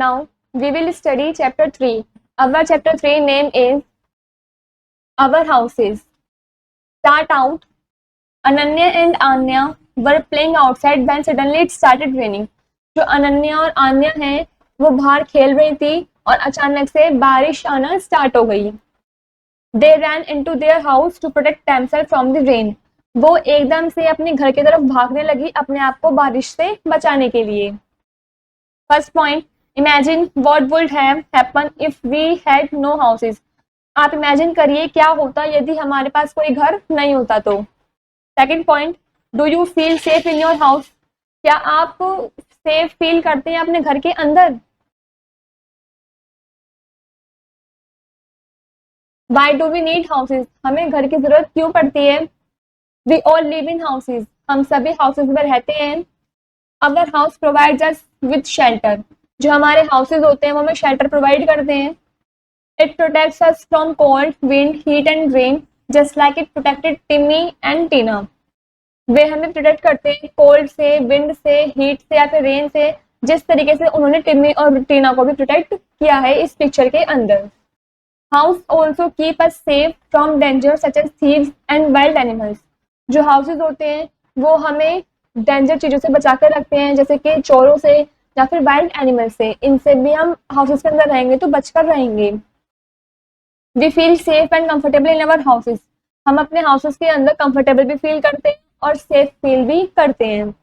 now we will study chapter 3. Our chapter 3 name is Our Houses. Start out. Ananya and Anya were playing outside when suddenly it started raining. जो अनन्या और आन्या हैं वो बाहर खेल रही थी और अचानक से बारिश आना स्टार्ट हो गई. They ran into their house to protect themselves from the rain. वो एकदम से अपने घर की तरफ भागने लगी अपने आप को बारिश से बचाने के लिए. First point, imagine what would have happen if we had no houses. आप इमेजिन करिए क्या होता यदि हमारे पास कोई घर नहीं होता तो. Second point, do you feel safe in your house. क्या आप सेफ फील करते हैं अपने घर के अंदर. Why do we need houses. हमें घर की जरूरत क्यों पड़ती है. We all live in houses. हम सभी हाउसेज में रहते हैं. Our house provides us with shelter. जो हमारे हाउसेज होते हैं वो हमें शेल्टर प्रोवाइड करते हैं. It protects us from cold, wind, heat and rain just like it protected टिमी एंड टीना. वे हमें प्रोटेक्ट करते हैं कोल्ड से, विंड से, हीट से या फिर रेन से, जिस तरीके से उन्होंने टिमी और टीना को भी प्रोटेक्ट किया है इस पिक्चर के अंदर. House also keep us safe from danger such as thieves and wild animals. जो हाउसेज होते हैं वो हमें डेंजर चीजों से बचा कर रखते हैं जैसे कि चोरों से या फिर वाइल्ड एनिमल से. इनसे भी हम हाउसेज के अंदर रहेंगे तो बचकर रहेंगे. We feel safe and comfortable in our houses. हम अपने हाउसेज के अंदर कंफर्टेबल भी फील करते हैं और सेफ फील भी करते हैं.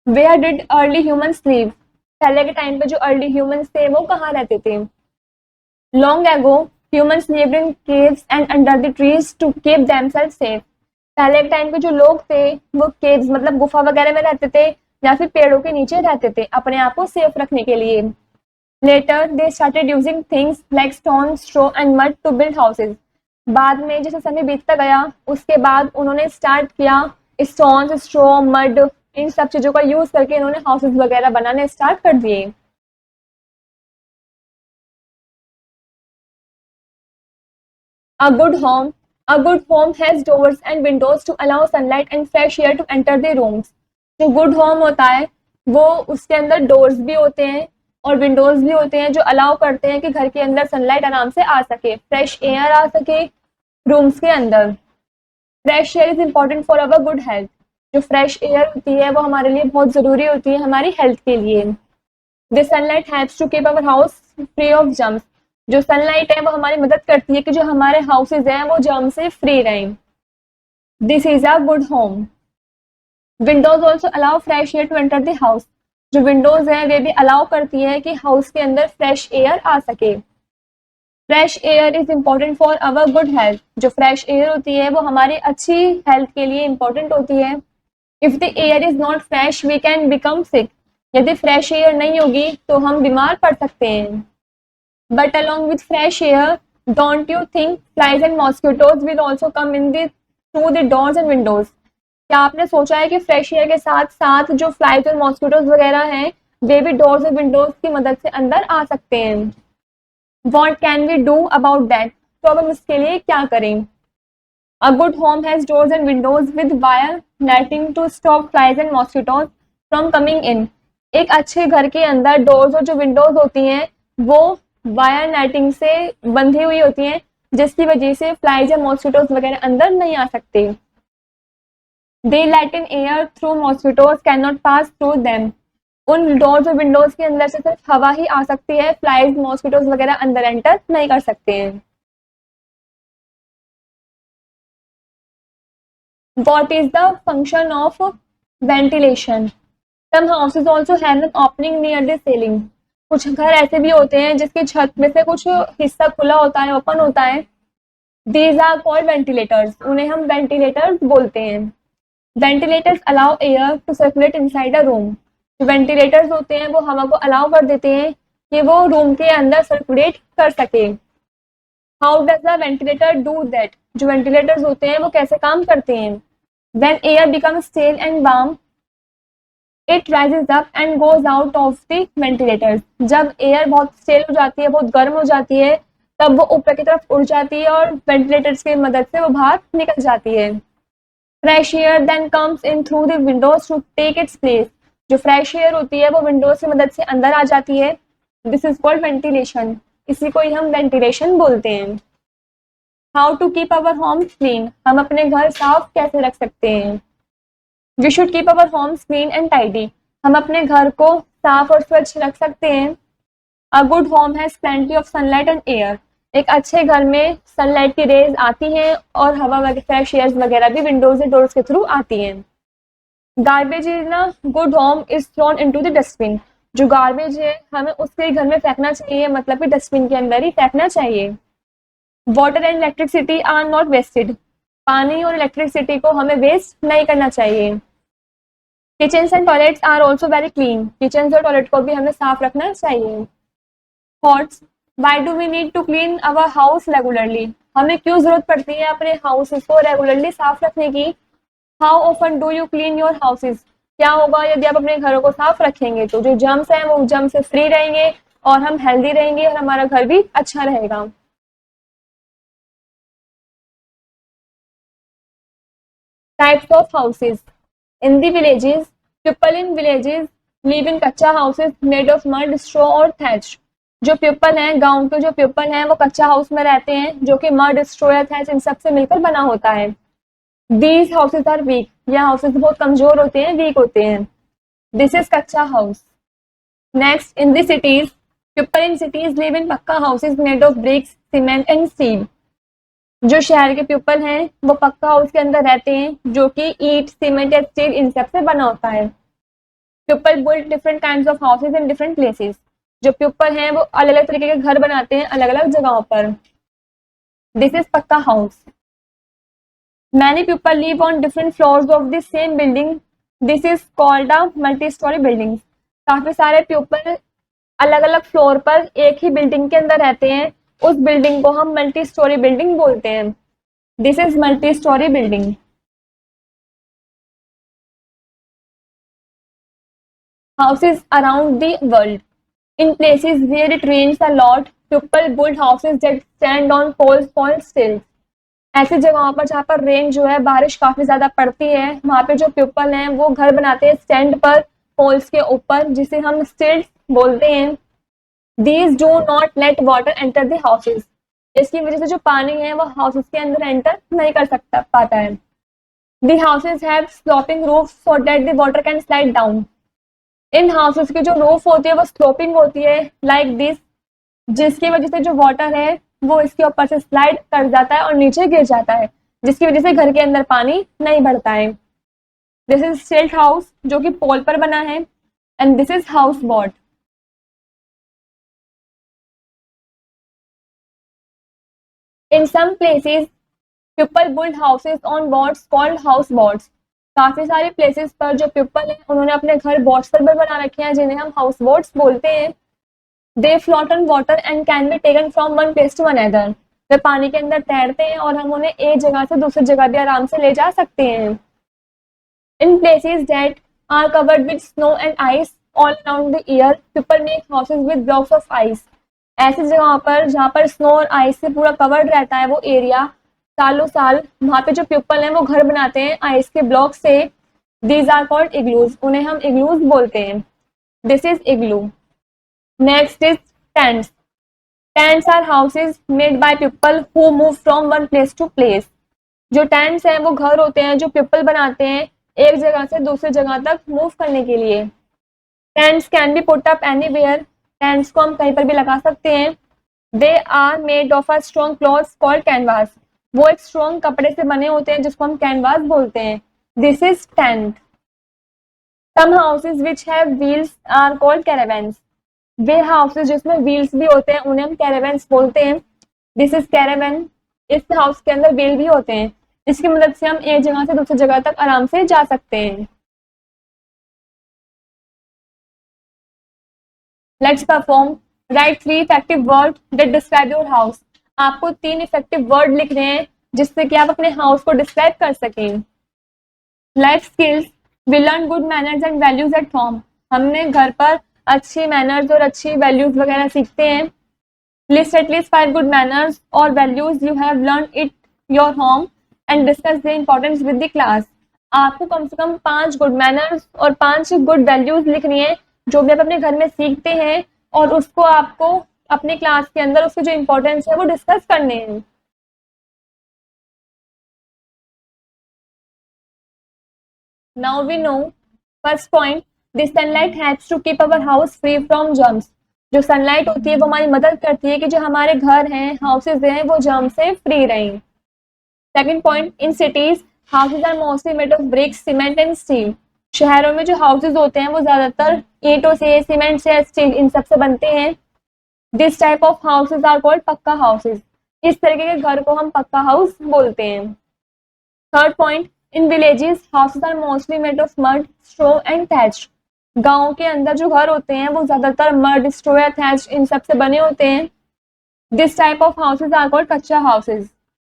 Where did early humans live. पहले के टाइम पे जो अर्ली ह्यूमंस थे वो कहाँ रहते थे. Long ago humans lived in caves and under the trees to keep themselves safe. पहले के टाइम पे जो लोग थे वो केव्स मतलब गुफा वगैरह में रहते थे या फिर पेड़ों के नीचे रहते थे अपने आप को सेफ रखने के लिए. Later they started using things like stone, straw and mud to build houses. बाद में जैसे समय बीतता गया उसके बाद उन्होंने स्टार्ट किया स्टोन, स्ट्रॉ, मड इन सब चीजों का यूज करके इन्होंने हाउसेज वगैरह बनाने स्टार्ट कर दिए. A good home has doors and windows to allow sunlight and fresh air to enter the rooms. जो गुड होम होता है वो उसके अंदर डोर्स भी होते हैं और विंडोज भी होते हैं जो अलाउ करते हैं कि घर के अंदर सनलाइट आराम से आ सके, फ्रेश एयर आ सके रूम्स के अंदर. Fresh air is important for our good health. जो फ्रेश एयर होती है वो हमारे लिए बहुत ज़रूरी होती है हमारी हेल्थ के लिए. This sunlight helps to keep our house free of germs. जो सनलाइट है वो हमारी मदद करती है कि जो हमारे हाउसेज हैं वो जर्म से फ्री रहें. This is a good home. Windows also allow fresh air to enter the house. जो विंडोज हैं वे भी अलाउ करती है कि हाउस के अंदर फ्रेश एयर आ सके. Fresh air is important for our good health. जो फ्रेश एयर होती है वो हमारी अच्छी हेल्थ के लिए इम्पोर्टेंट होती है. If the air is not fresh we can become sick. यदि फ्रेश एयर नहीं होगी तो हम बीमार पड़ सकते हैं. But along with fresh air, don't you think flies and mosquitoes will also come in through the doors and windows? क्या आपने सोचा है कि फ्रेश एयर के साथ साथ जो फ्लाइज और मॉस्किटोज वगैरह हैं वे भी डोर्स और विंडोज की मदद से अंदर आ सकते हैं. What can we do about that? तो अब हम इसके लिए क्या करें. A good home has doors and windows with wire netting to stop flies and mosquitoes from coming in. एक अच्छे घर के अंदर डोर्स और जो विंडोज होती हैं वो वायर नेटिंग से बंधी हुई होती हैं जिसकी वजह से फ्लाइज या मॉस्किटोज वगैरह अंदर नहीं आ सकते. They let in air through mosquitoes can not pass through them. उन डोर्स और विंडोज के अंदर से सिर्फ हवा ही आ सकती है, फ्लाइज मॉस्किटोज वगैरह अंदर एंटर नहीं कर सकते हैं. What is the function of ventilation? Some houses also have an opening near the ceiling. कुछ घर ऐसे भी होते हैं जिसकी छत में से कुछ हिस्सा खुला होता है, ओपन होता है. These are called ventilators. उन्हें हम वेंटिलेटर्स बोलते हैं. Ventilators allow air to circulate inside a room. जो वेंटिलेटर्स होते हैं वो हवा को अलाउ कर देते हैं कि वो रूम के अंदर सर्कुलेट कर सके. How does the ventilator do that? जो वेंटिलेटर्स होते हैं वो कैसे काम करते हैं. When air becomes stale and warm, it rises up and goes out of the ventilators. जब एयर बहुत स्टेल हो जाती है, बहुत गर्म हो जाती है, तब वो ऊपर की तरफ उड़ जाती है और वेंटिलेटर्स की मदद से वो बाहर निकल जाती है. Fresh air then comes in through the windows to take its place. जो फ्रेश एयर होती है वो विंडोज की मदद से अंदर आ जाती है दिस इज कॉल्ड वेंटिलेशन, इसी को ही हम वेंटिलेशन बोलते हैं। How to keep our homes clean, हम अपने घर साफ कैसे रख सकते हैं। We should keep our homes clean and tidy, हम अपने घर को साफ और स्वच्छ रख सकते हैं। अ good home has plenty of sunlight and air, एक अच्छे घर में सनलाइट की रेज आती हैं और हवा फ्रेश एयर वगैरह भी विंडोज और डोर्स के थ्रू आती हैं। Garbage in a good home is throne into the dustbin, जो गार्बेज है हमें उसके घर में फेंकना चाहिए, मतलब कि डस्टबिन के अंदर ही फेंकना चाहिए। Water and electricity are not wasted, पानी और इलेक्ट्रिसिटी को हमें वेस्ट नहीं करना चाहिए। Kitchens and toilets are also very clean, kitchen और टॉयलेट को भी हमें साफ रखना चाहिए। Thoughts, why do we need to clean our house regularly, हमें क्यों जरूरत पड़ती है अपने हाउसेस को रेगुलरली साफ रखने की। How often do you clean your houses, क्या होगा यदि आप अपने घरों को साफ रखेंगे तो जो जर्म्स हैं वो जर्म से फ्री रहेंगे और हम हेल्दी रहेंगे और हमारा घर भी अच्छा रहेगा। Types of houses, in the villages, people in villages live in kachcha houses made of mud, straw और थैच, जो पीपल हैं गांव के जो पीपल हैं वो कच्चा हाउस में रहते हैं जो कि मड, स्ट्रॉ या थैच इन सब से मिलकर बना होता है। दीज हाउसेस आर वीक, यह हाउसेस बहुत कमजोर होते हैं, वीक होते हैं। This is kachcha house. Next, in the cities, people in cities live in pakka houses made of bricks, cement and steel, जो शहर के पीपल हैं वो पक्का हाउस के अंदर रहते हैं जो कि ईट, सीमेंट या स्टील इन सब से बना होता है। People build different kinds of houses in different places, जो पीपल हैं वो अलग अलग तरीके के घर बनाते हैं अलग अलग जगहों पर। दिस इज पक्का house. Many people live on different floors of the same building, this is called a multi storey building, काफी सारे पीपल अलग अलग फ्लोर पर एक ही बिल्डिंग के अंदर रहते हैं, उस बिल्डिंग को हम मल्टी स्टोरी बिल्डिंग बोलते हैं। This is multi storey building. Houses around the world, in places where it rains a lot, people build houses that stand on poles called stilts, ऐसी जगहों पर जहाँ पर रेन जो है बारिश काफी ज्यादा पड़ती है वहां पे जो पीपल हैं वो घर बनाते हैं स्टैंड पर, पोल्स के ऊपर, जिसे हम स्टिल्ट्स बोलते हैं। These do not let water enter the houses, इसकी वजह से जो पानी है वो हाउसेस के अंदर एंटर नहीं कर सकता पाता है। The houses have sloping roofs so that the water can slide down, in houses की जो रूफ होती है वो स्लोपिंग होती है लाइक दिस, जिसकी वजह से जो वाटर है वो इसके ऊपर से स्लाइड कर जाता है और नीचे गिर जाता है, जिसकी वजह से घर के अंदर पानी नहीं भरता है। दिस इज स्टिल्ट हाउस जो कि पोल पर बना है, and this is houseboat. In some places people build houses on boats called houseboats, काफी सारे प्लेसेस पर जो पीपल है उन्होंने अपने घर बोट्स पर बना रखे हैं जिन्हें हम हाउस बोट्स बोलते हैं। They float on water and can be taken from one place to another, वे पानी के अंदर तैरते हैं और हम उन्हें एक जगह से दूसरी जगह भी आराम से ले जा सकते हैं। In places that are covered with snow and ice all around the year, people make houses with blocks of ice, ऐसी जगहों पर जहाँ पर स्नो और आइस से पूरा कवर्ड रहता है वो एरिया, सालों साल वहां पे जो पीपल हैं वो घर बनाते हैं आइस के ब्लॉक से। दीज आर कॉल्ड इग्लूज, उन्हें हम इग्लूज बोलते हैं। This is igloo. Next is tents. Tents are houses made by people who move from one place to place, जो टेंट्स हैं वो घर होते हैं जो पीपल बनाते हैं एक जगह से दूसरी जगह तक मूव करने के लिए। Tents can be put up anywhere, tents को हम कहीं पर भी लगा सकते हैं। They are made of a strong cloths called canvas, वो एक स्ट्रॉन्ग कपड़े से बने होते हैं जिसको हम कैनवास बोलते हैं। This is tent. Some houses which have wheels are called caravans, वे हाउसेज जिसमें व्हील्स भी होते हैं उन्हें हम कैरावैन्स बोलते हैं। दिस इज कैरावैन, इस हाउस के अंदर व्हील भी होते हैं, इसकी मदद से हम एक जगह से दूसरी जगह तक आराम से जा सकते हैं। Let's perform. Right 3 effective word that describe your house, आपको 3 इफेक्टिव वर्ड लिखने हैं जिससे कि आप अपने हाउस को डिस्क्राइब कर सकें। Life skills, we learn good manners and values at home, हमने घर पर अच्छी मैनर्स और अच्छी वैल्यूज वगैरह सीखते हैं। लिस्ट एटलीस्ट 5 गुड मैनर्स और values you have learn it your home and discuss the importance with the class, आपको कम से कम 5 गुड मैनर्स और 5 गुड वैल्यूज लिखनी है जो भी आप अपने घर में सीखते हैं और उसको आपको अपने क्लास के अंदर उसके जो इम्पोर्टेंस है वो डिस्कस करने हैं। Now we know first point, the sunlight helps to keep our house free from germs. जो सनलाइट होती है वो हमारी मदद करती है कि जो हमारे घर हैं, हाउसेज हैं, वो जर्म से फ्री रहें। Second point, in cities houses are mostly made of bricks, cement and steel. शहरों में जो हाउसेज होते हैं वो ज्यादातर ईंटों से, सीमेंट से, स्टील, इन सब से बनते हैं। This type of houses are called pucca houses. इस तरीके के घर को हम पक्का हाउस बोलते हैं। Third point, in villages houses are mostly made of mud, straw and thatch. गाँव के अंदर जो घर होते हैं वो ज्यादातर मड, स्ट्रो या थैच इन सब से बने होते हैं। This type of houses are called kutcha houses.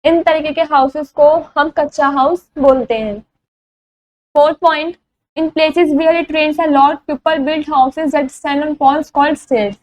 इन तरीके के हाउसेज को हम कच्चा हाउस बोलते हैं। Fourth point, in places where it rains a lot people build houses that stand on poles called stairs.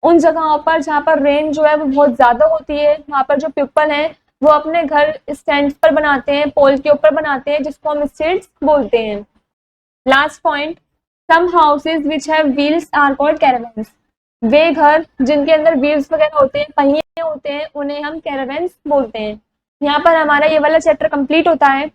उन जगहों पर जहाँ पर रेन जो है वो बहुत ज्यादा होती है, वहां पर जो पीपल हैं वो अपने घर स्टैंड पर बनाते हैं, पोल के ऊपर बनाते हैं, जिसको हम स्टेयर्स बोलते हैं। Last point, some houses which have wheels are called caravans. वे घर जिनके अंदर व्हील्स वगैरह होते हैं, पहिए होते हैं, उन्हें हम कैरावन्स बोलते हैं। यहाँ पर हमारा ये वाला चैप्टर कंप्लीट होता है।